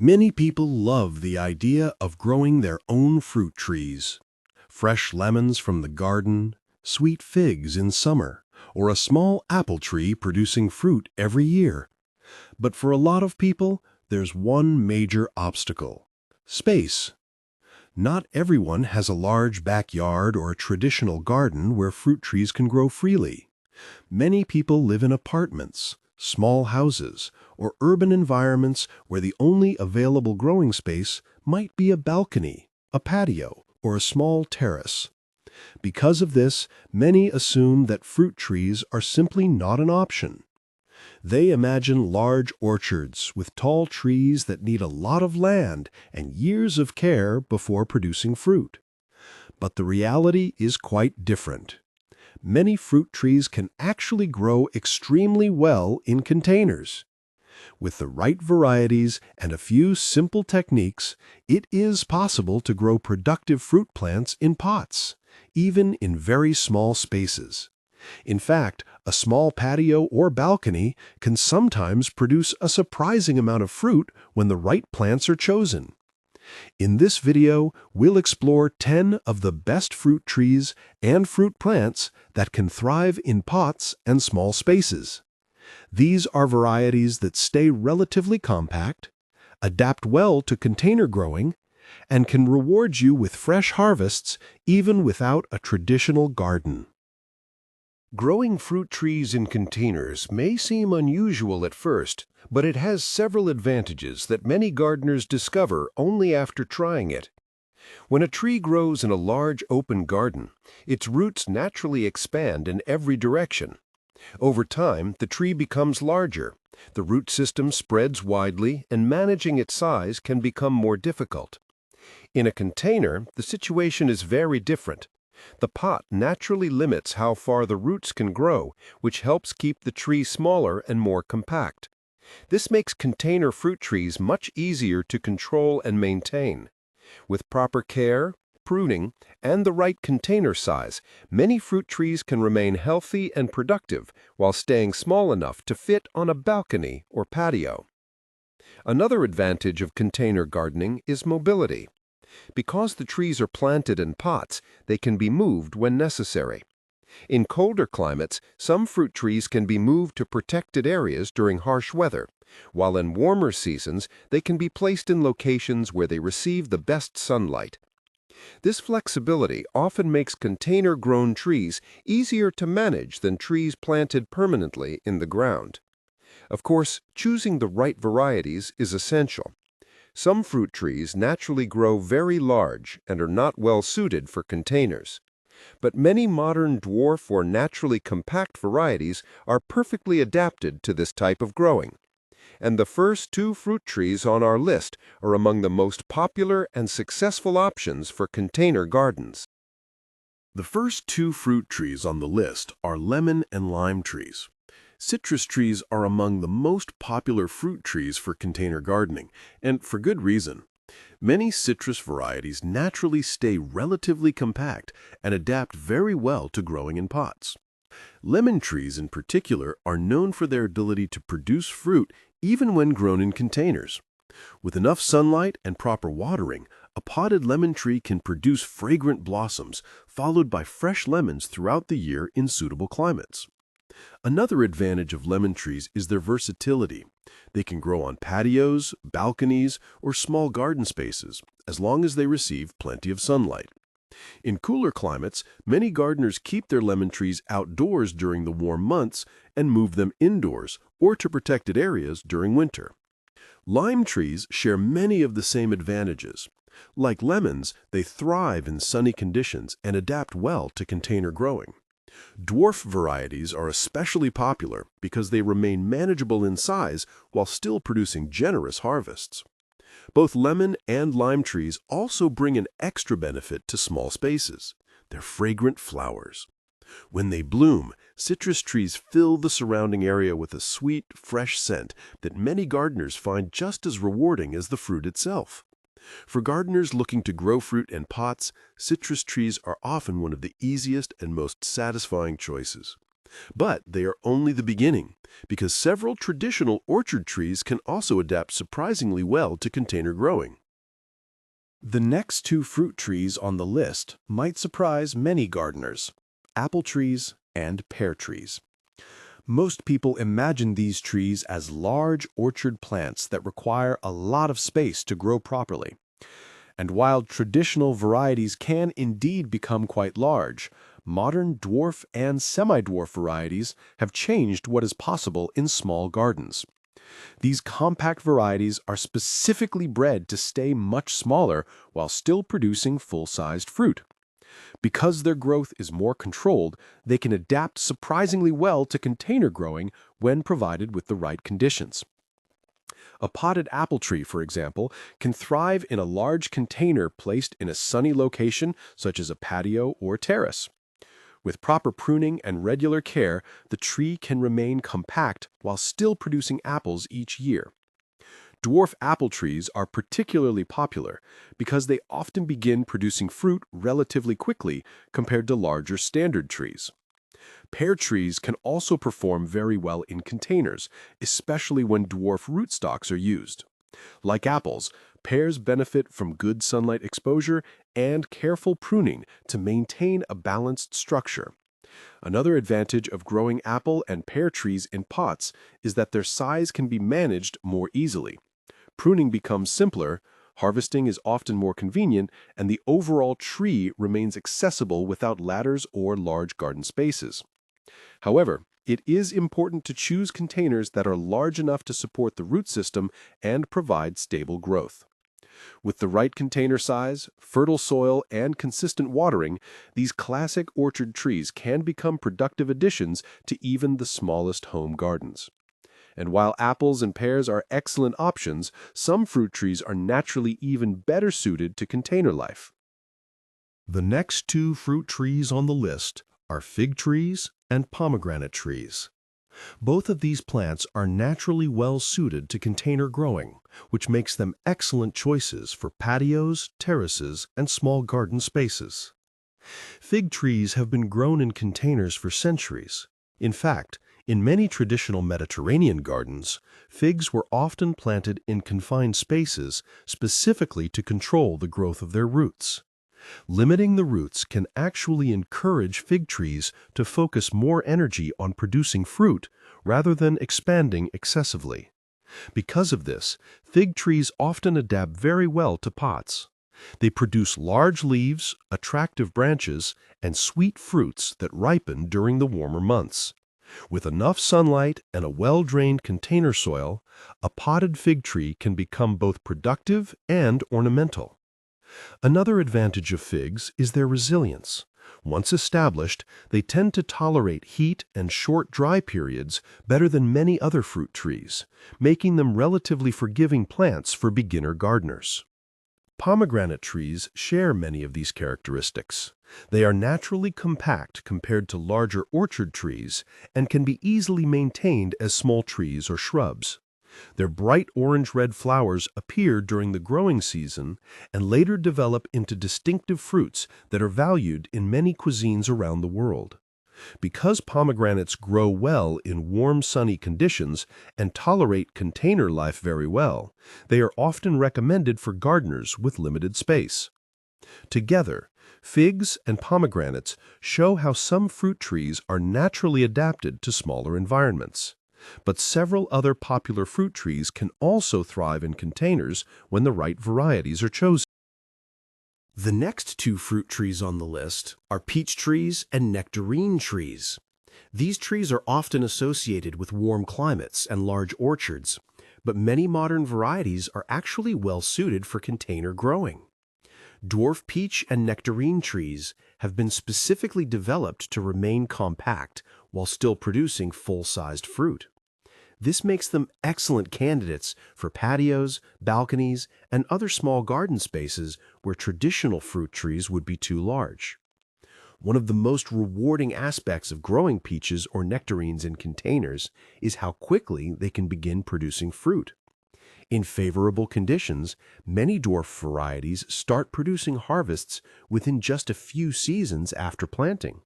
Many people love the idea of growing their own fruit trees. Fresh lemons from the garden, sweet figs in summer, or a small apple tree producing fruit every year. But for a lot of people, there's one major obstacle: space. Not everyone has a large backyard or a traditional garden where fruit trees can grow freely. Many people live in apartments, small houses, or urban environments where the only available growing space might be a balcony, a patio, or a small terrace. Because of this, many assume that fruit trees are simply not an option. They imagine large orchards with tall trees that need a lot of land and years of care before producing fruit. But the reality is quite different. Many fruit trees can actually grow extremely well in containers. With the right varieties and a few simple techniques, it is possible to grow productive fruit plants in pots, even in very small spaces. In fact, a small patio or balcony can sometimes produce a surprising amount of fruit when the right plants are chosen. In this video, we'll explore 10 of the best fruit trees and fruit plants that can thrive in pots and small spaces. These are varieties that stay relatively compact, adapt well to container growing, and can reward you with fresh harvests even without a traditional garden. Growing fruit trees in containers may seem unusual at first, but it has several advantages that many gardeners discover only after trying it. When a tree grows in a large open garden, its roots naturally expand in every direction. Over time, the tree becomes larger, the root system spreads widely, and managing its size can become more difficult. In a container, the situation is very different. The pot naturally limits how far the roots can grow, which helps keep the tree smaller and more compact. This makes container fruit trees much easier to control and maintain. With proper care, pruning, and the right container size, many fruit trees can remain healthy and productive while staying small enough to fit on a balcony or patio. Another advantage of container gardening is mobility. Because the trees are planted in pots, they can be moved when necessary. In colder climates, some fruit trees can be moved to protected areas during harsh weather, while in warmer seasons, they can be placed in locations where they receive the best sunlight. This flexibility often makes container-grown trees easier to manage than trees planted permanently in the ground. Of course, choosing the right varieties is essential. Some fruit trees naturally grow very large and are not well suited for containers. But many modern dwarf or naturally compact varieties are perfectly adapted to this type of growing. And the first two fruit trees on our list are among the most popular and successful options for container gardens. The first two fruit trees on the list are lemon and lime trees. Citrus trees are among the most popular fruit trees for container gardening, and for good reason. Many citrus varieties naturally stay relatively compact and adapt very well to growing in pots. Lemon trees in particular are known for their ability to produce fruit even when grown in containers. With enough sunlight and proper watering, a potted lemon tree can produce fragrant blossoms, followed by fresh lemons throughout the year in suitable climates. Another advantage of lemon trees is their versatility. They can grow on patios, balconies, or small garden spaces, as long as they receive plenty of sunlight. In cooler climates, many gardeners keep their lemon trees outdoors during the warm months and move them indoors or to protected areas during winter. Lime trees share many of the same advantages. Like lemons, they thrive in sunny conditions and adapt well to container growing. Dwarf varieties are especially popular because they remain manageable in size while still producing generous harvests. Both lemon and lime trees also bring an extra benefit to small spaces: their fragrant flowers. When they bloom, citrus trees fill the surrounding area with a sweet, fresh scent that many gardeners find just as rewarding as the fruit itself. For gardeners looking to grow fruit in pots, citrus trees are often one of the easiest and most satisfying choices. But they are only the beginning. because several traditional orchard trees can also adapt surprisingly well to container growing. The next two fruit trees on the list might surprise many gardeners: apple trees and pear trees. Most people imagine these trees as large orchard plants that require a lot of space to grow properly. And while traditional varieties can indeed become quite large, modern dwarf and semi-dwarf varieties have changed what is possible in small gardens. These compact varieties are specifically bred to stay much smaller while still producing full-sized fruit. Because their growth is more controlled, they can adapt surprisingly well to container growing when provided with the right conditions. A potted apple tree, for example, can thrive in a large container placed in a sunny location such as a patio or terrace. With proper pruning and regular care, the tree can remain compact while still producing apples each year. Dwarf apple trees are particularly popular because they often begin producing fruit relatively quickly compared to larger standard trees. Pear trees can also perform very well in containers, especially when dwarf rootstocks are used. Like apples, pears benefit from good sunlight exposure and careful pruning to maintain a balanced structure. Another advantage of growing apple and pear trees in pots is that their size can be managed more easily. Pruning becomes simpler, harvesting is often more convenient, and the overall tree remains accessible without ladders or large garden spaces. However, it is important to choose containers that are large enough to support the root system and provide stable growth. With the right container size, fertile soil, and consistent watering, these classic orchard trees can become productive additions to even the smallest home gardens. And while apples and pears are excellent options, some fruit trees are naturally even better suited to container life. The next two fruit trees on the list are fig trees and pomegranate trees. Both of these plants are naturally well suited to container growing, which makes them excellent choices for patios, terraces, and small garden spaces. Fig trees have been grown in containers for centuries. In fact, in many traditional Mediterranean gardens, figs were often planted in confined spaces specifically to control the growth of their roots. Limiting the roots can actually encourage fig trees to focus more energy on producing fruit rather than expanding excessively. Because of this, fig trees often adapt very well to pots. They produce large leaves, attractive branches, and sweet fruits that ripen during the warmer months. With enough sunlight and a well-drained container soil, a potted fig tree can become both productive and ornamental. Another advantage of figs is their resilience. Once established, they tend to tolerate heat and short dry periods better than many other fruit trees, making them relatively forgiving plants for beginner gardeners. Pomegranate trees share many of these characteristics. They are naturally compact compared to larger orchard trees and can be easily maintained as small trees or shrubs. Their bright orange-red flowers appear during the growing season and later develop into distinctive fruits that are valued in many cuisines around the world. Because pomegranates grow well in warm, sunny conditions and tolerate container life very well, they are often recommended for gardeners with limited space. Together, figs and pomegranates show how some fruit trees are naturally adapted to smaller environments. But several other popular fruit trees can also thrive in containers when the right varieties are chosen. The next two fruit trees on the list are peach trees and nectarine trees. These trees are often associated with warm climates and large orchards, but many modern varieties are actually well suited for container growing. Dwarf peach and nectarine trees have been specifically developed to remain compact while still producing full-sized fruit. This makes them excellent candidates for patios, balconies, and other small garden spaces where traditional fruit trees would be too large. One of the most rewarding aspects of growing peaches or nectarines in containers is how quickly they can begin producing fruit. In favorable conditions, many dwarf varieties start producing harvests within just a few seasons after planting.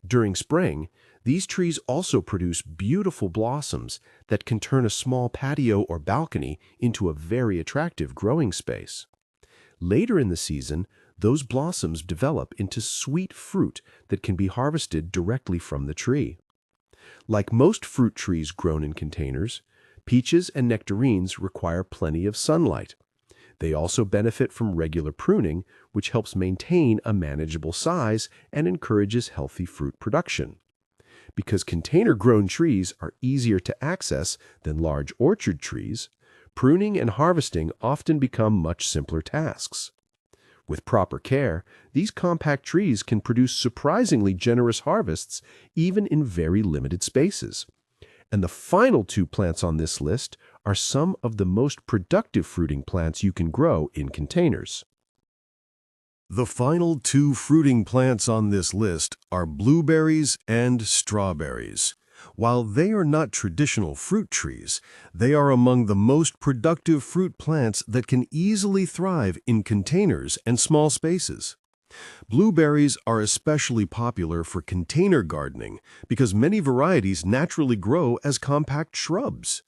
During spring, These trees also produce beautiful blossoms that can turn a small patio or balcony into a very attractive growing space. Later in the season, those blossoms develop into sweet fruit that can be harvested directly from the tree. Like most fruit trees grown in containers, peaches and nectarines require plenty of sunlight. They also benefit from regular pruning, which helps maintain a manageable size and encourages healthy fruit production. Because container-grown trees are easier to access than large orchard trees, pruning and harvesting often become much simpler tasks. With proper care, these compact trees can produce surprisingly generous harvests even in very limited spaces. And the final two plants on this list are some of the most productive fruiting plants you can grow in containers. The final two fruiting plants on this list are blueberries and strawberries. While they are not traditional fruit trees, they are among the most productive fruit plants that can easily thrive in containers and small spaces. Blueberries are especially popular for container gardening because many varieties naturally grow as compact shrubs.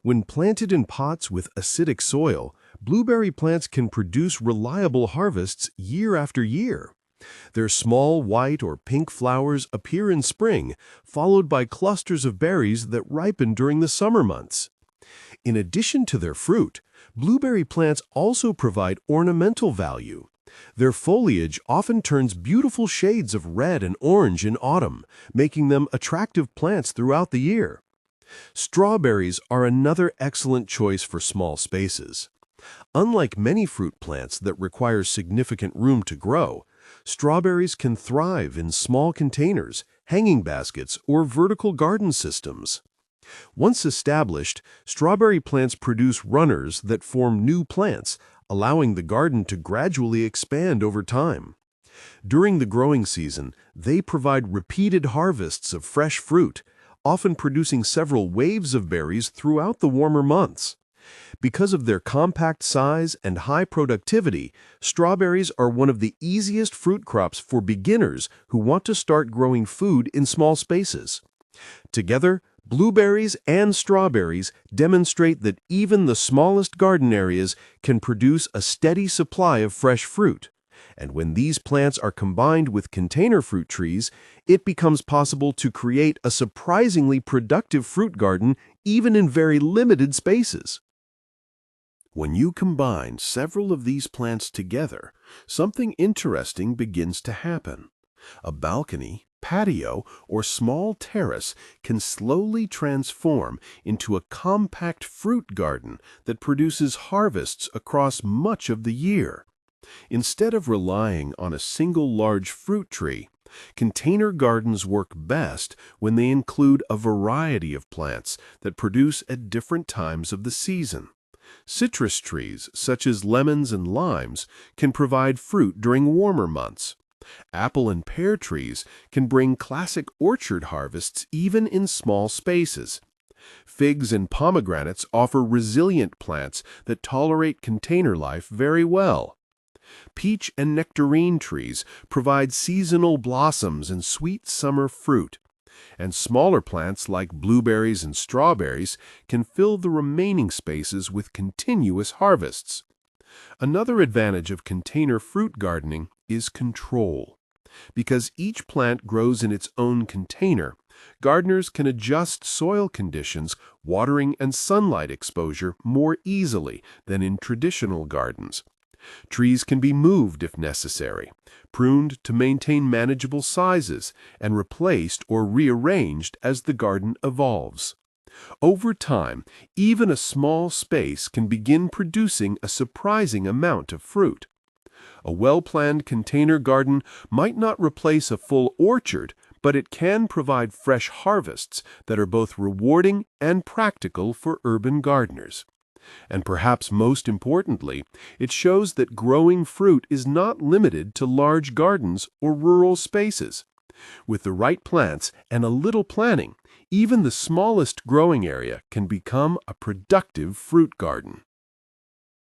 When planted in pots with acidic soil, blueberry plants can produce reliable harvests year after year. Their small white or pink flowers appear in spring, followed by clusters of berries that ripen during the summer months. In addition to their fruit, blueberry plants also provide ornamental value. Their foliage often turns beautiful shades of red and orange in autumn, making them attractive plants throughout the year. Strawberries are another excellent choice for small spaces. Unlike many fruit plants that require significant room to grow, strawberries can thrive in small containers, hanging baskets, or vertical garden systems. Once established, strawberry plants produce runners that form new plants, allowing the garden to gradually expand over time. During the growing season, they provide repeated harvests of fresh fruit, often producing several waves of berries throughout the warmer months. Because of their compact size and high productivity, strawberries are one of the easiest fruit crops for beginners who want to start growing food in small spaces. Together, blueberries and strawberries demonstrate that even the smallest garden areas can produce a steady supply of fresh fruit. And when these plants are combined with container fruit trees, it becomes possible to create a surprisingly productive fruit garden even in very limited spaces. When you combine several of these plants together, something interesting begins to happen. A balcony, patio, or small terrace can slowly transform into a compact fruit garden that produces harvests across much of the year. Instead of relying on a single large fruit tree, container gardens work best when they include a variety of plants that produce at different times of the season. Citrus trees, such as lemons and limes, can provide fruit during warmer months. Apple and pear trees can bring classic orchard harvests even in small spaces. Figs and pomegranates offer resilient plants that tolerate container life very well. Peach and nectarine trees provide seasonal blossoms and sweet summer fruit. And smaller plants like blueberries and strawberries can fill the remaining spaces with continuous harvests. Another advantage of container fruit gardening is control. Because each plant grows in its own container, gardeners can adjust soil conditions, watering, and sunlight exposure more easily than in traditional gardens. Trees can be moved if necessary, pruned to maintain manageable sizes, and replaced or rearranged as the garden evolves. Over time, even a small space can begin producing a surprising amount of fruit. A well-planned container garden might not replace a full orchard, but it can provide fresh harvests that are both rewarding and practical for urban gardeners. And perhaps most importantly, it shows that growing fruit is not limited to large gardens or rural spaces. With the right plants and a little planning, even the smallest growing area can become a productive fruit garden.